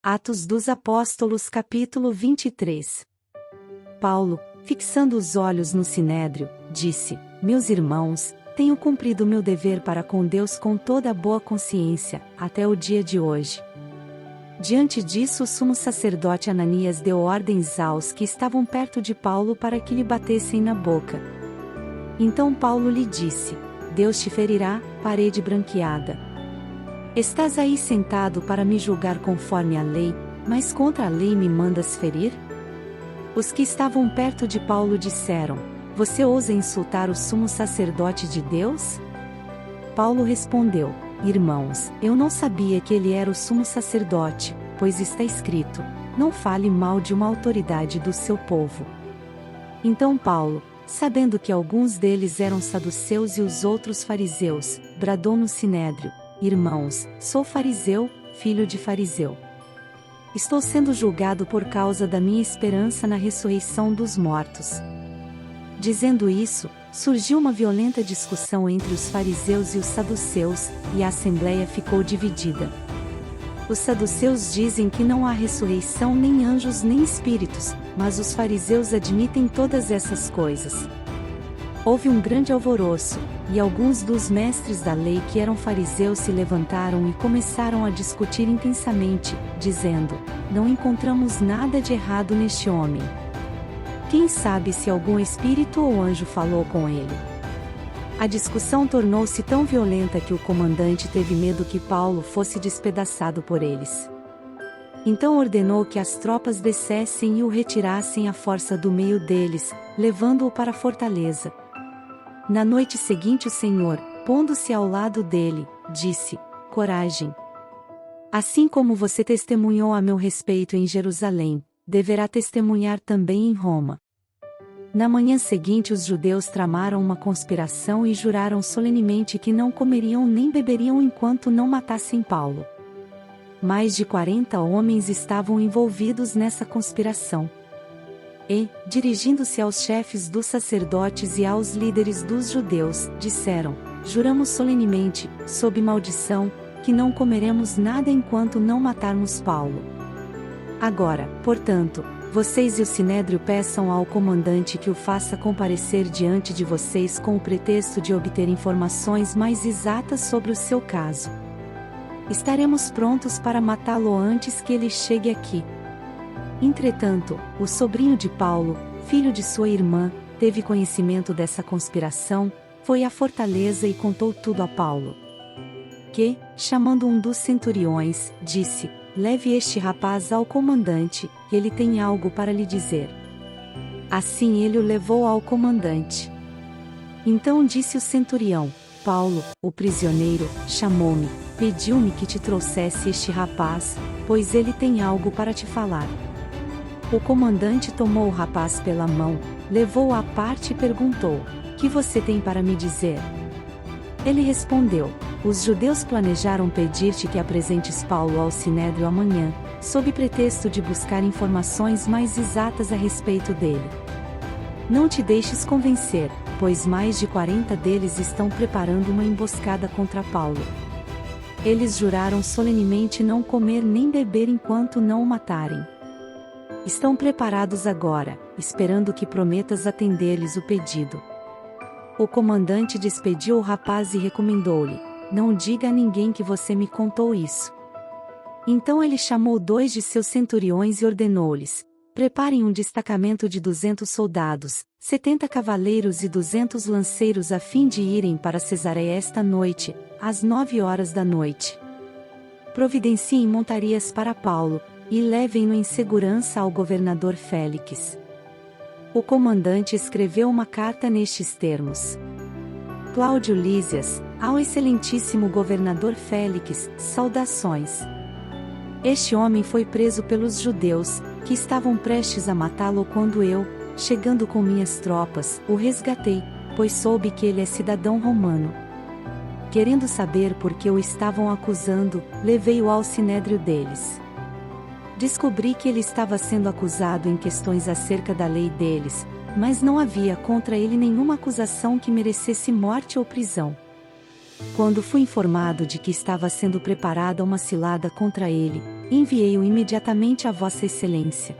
Atos dos Apóstolos capítulo 23. Paulo, fixando os olhos no Sinédrio, disse: Meus irmãos, tenho cumprido meu dever para com Deus com toda a boa consciência, até o dia de hoje. Diante disso, o sumo sacerdote Ananias deu ordens aos que estavam perto de Paulo para que lhe batessem na boca. Então Paulo lhe disse: Deus te ferirá, parede branqueada. Estás aí sentado para me julgar conforme a lei, mas contra a lei me mandas ferir? Os que estavam perto de Paulo disseram: Você ousa insultar o sumo sacerdote de Deus? Paulo respondeu: Irmãos, eu não sabia que ele era o sumo sacerdote, pois está escrito: Não fale mal de uma autoridade do seu povo. Então Paulo, sabendo que alguns deles eram saduceus e os outros fariseus, bradou no Sinédrio: Irmãos, sou fariseu, filho de fariseu. Estou sendo julgado por causa da minha esperança na ressurreição dos mortos. Dizendo isso, surgiu uma violenta discussão entre os fariseus e os saduceus, e a assembleia ficou dividida. Os saduceus dizem que não há ressurreição nem anjos nem espíritos, mas os fariseus admitem todas essas coisas. Houve um grande alvoroço, e alguns dos mestres da lei que eram fariseus se levantaram e começaram a discutir intensamente, dizendo: Não encontramos nada de errado neste homem. Quem sabe se algum espírito ou anjo falou com ele? A discussão tornou-se tão violenta que o comandante teve medo que Paulo fosse despedaçado por eles. Então ordenou que as tropas descessem e o retirassem à força do meio deles, levando-o para a fortaleza. Na noite seguinte o Senhor, pondo-se ao lado dele, disse: Coragem! Assim como você testemunhou a meu respeito em Jerusalém, deverá testemunhar também em Roma. Na manhã seguinte os judeus tramaram uma conspiração e juraram solenemente que não comeriam nem beberiam enquanto não matassem Paulo. Mais de 40 homens estavam envolvidos nessa conspiração. E, dirigindo-se aos chefes dos sacerdotes e aos líderes dos judeus, disseram: Juramos solenemente, sob maldição, que não comeremos nada enquanto não matarmos Paulo. Agora, portanto, vocês e o Sinédrio peçam ao comandante que o faça comparecer diante de vocês com o pretexto de obter informações mais exatas sobre o seu caso. Estaremos prontos para matá-lo antes que ele chegue aqui. Entretanto, o sobrinho de Paulo, filho de sua irmã, teve conhecimento dessa conspiração, foi à fortaleza e contou tudo a Paulo. Que, chamando um dos centuriões, disse: Leve este rapaz ao comandante, ele tem algo para lhe dizer. Assim ele o levou ao comandante. Então disse o centurião: Paulo, o prisioneiro, chamou-me, pediu-me que te trouxesse este rapaz, pois ele tem algo para te falar. O comandante tomou o rapaz pela mão, levou-o à parte e perguntou: Que você tem para me dizer? Ele respondeu: Os judeus planejaram pedir-te que apresentes Paulo ao Sinédrio amanhã, sob pretexto de buscar informações mais exatas a respeito dele. Não te deixes convencer, pois mais de 40 deles estão preparando uma emboscada contra Paulo. Eles juraram solenemente não comer nem beber enquanto não o matarem. Estão preparados agora, esperando que prometas atender-lhes o pedido. O comandante despediu o rapaz e recomendou-lhe: Não diga a ninguém que você me contou isso. Então ele chamou 2 de seus centuriões e ordenou-lhes: Preparem um destacamento de 200 soldados, 70 cavaleiros e 200 lanceiros a fim de irem para Cesareia esta noite, às 9 horas da noite. Providenciem montarias para Paulo, e levem-no em segurança ao governador Félix. O comandante escreveu uma carta nestes termos: Cláudio Lísias, ao excelentíssimo governador Félix, saudações. Este homem foi preso pelos judeus, que estavam prestes a matá-lo quando eu, chegando com minhas tropas, o resgatei, pois soube que ele é cidadão romano. Querendo saber por que o estavam acusando, levei-o ao sinédrio deles. Descobri que ele estava sendo acusado em questões acerca da lei deles, mas não havia contra ele nenhuma acusação que merecesse morte ou prisão. Quando fui informado de que estava sendo preparada uma cilada contra ele, enviei-o imediatamente a Vossa Excelência.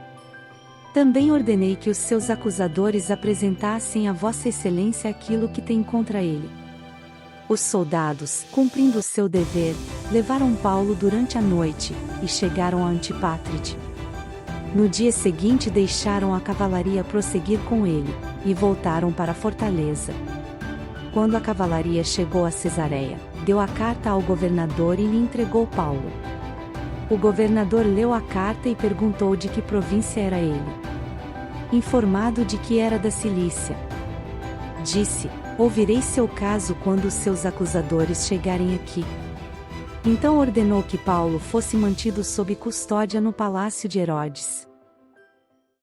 Também ordenei que os seus acusadores apresentassem a Vossa Excelência aquilo que tem contra ele. Os soldados, cumprindo o seu dever, levaram Paulo durante a noite, e chegaram a Antipátride. No dia seguinte deixaram a cavalaria prosseguir com ele, e voltaram para a fortaleza. Quando a cavalaria chegou a Cesareia, deu a carta ao governador e lhe entregou Paulo. O governador leu a carta e perguntou de que província era ele. Informado de que era da Cilícia, disse: ouvirei seu caso quando os seus acusadores chegarem aqui. Então ordenou que Paulo fosse mantido sob custódia no palácio de Herodes.